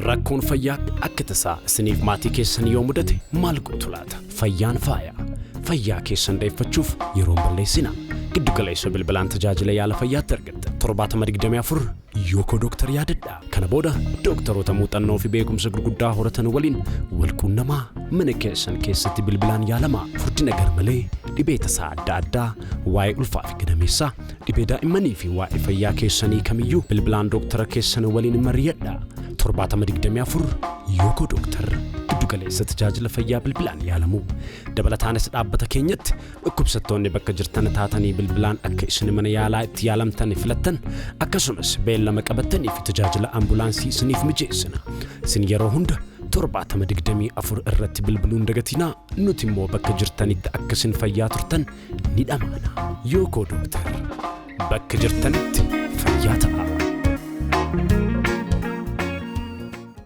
rakkoon fayyaa akka tasaa isiniif maatii keessan yoo mudate maal gootu laata? Fayyaan faaya. Fayyaa keessan dheeffachuuf yeroon balleessina. Giddu galeessa bilbilaan tajaajila yaala fayyaatti argatta. 724 Yoko Doctor yaadadha. Kana booda dooktaroota muuxannoo fi beekumsa gurguddaa horatan waliin wal quunnamaa mana keessan keessatti bilbilaan yaalamaa. Furdina garmalee dhibee tasaa adda addaa waa'ee ulfaa fi gadameessaa dhibee daa'immanii fi waa'ee fayyaa keessanii kamiyyuu bilbilaan dooktara keessan waliin mari'adha. 724 Yoko Doctor giddu galeessa tajaajila fayyaa bilbilaan yaalamu. Dabalataanis dhaabbata keenyatti dhukkubsattoonni bakka jirtan taatanii bilbilaan akka isin mana yaalaa itti yaalamtan filattan akkasumas beellama qabattanii fi tajaajila ambulaansii isiniif mijeessina. Isin yeroo hunda 724 irratti bilbiluun dagatinaa nuti immoo bakka jirtanitti akka isin fayyaa turtan ni dhamaana. Yoko Doctor bakka jirtanitti